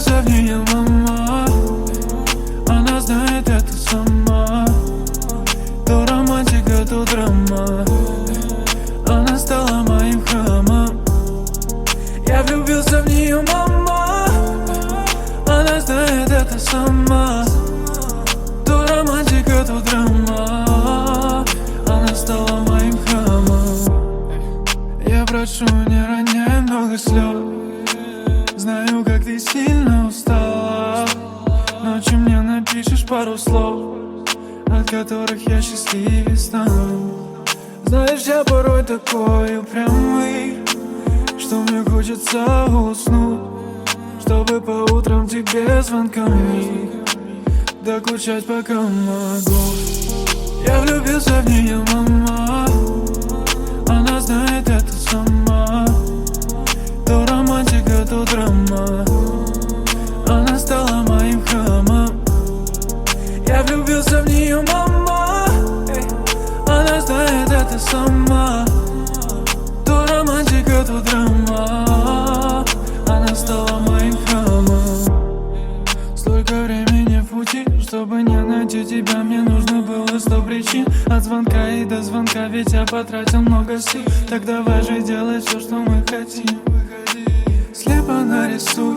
влюбился в нее, мама. Она знает это сама. То романтика, то драма. Она стала моим храмом. Я влюбился в нее, мама. Она знает это сама. То романтика, то драма. Она стала моим храмом. Я прошу, не роняй много слез. Знаю, как ты сильно устала. Ночью мне напишешь пару слов, от которых я счастливее стану. Знаешь, я порой такой упрямый, что мне хочется уснуть, чтобы по утрам тебе звонками докучать, пока могу. Я влюбился в нее, мама. Она знает это сама. То романтика, то драма. Она стала моим храмом. Я влюбился в нее, мама. Она знает это сама. То романтика, то драма. Она стала моим храмом. Столько времени в пути, чтобы не найти тебя, мне нужно было 100 причин. От звонка и до звонка, ведь я потратил много сил. Так давай же делай все, что мы хотим. Слепо нарисуй,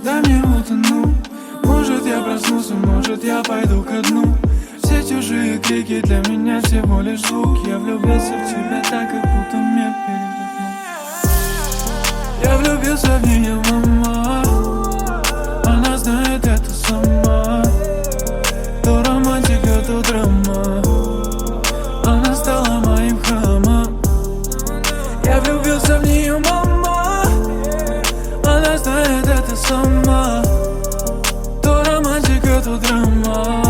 дай мне утонуть. Может я проснусь, может я пойду ко дну. Все чужие крики для меня всего лишь звук. Я влюбился в тебя так, как будто мне передохнуть. Я влюбился в нее, мама. Она знает это сама. То романтика, то драма. Она стала моим храмом. Я влюбился в нее, мама. Она знает это сама. То романтика, то драма.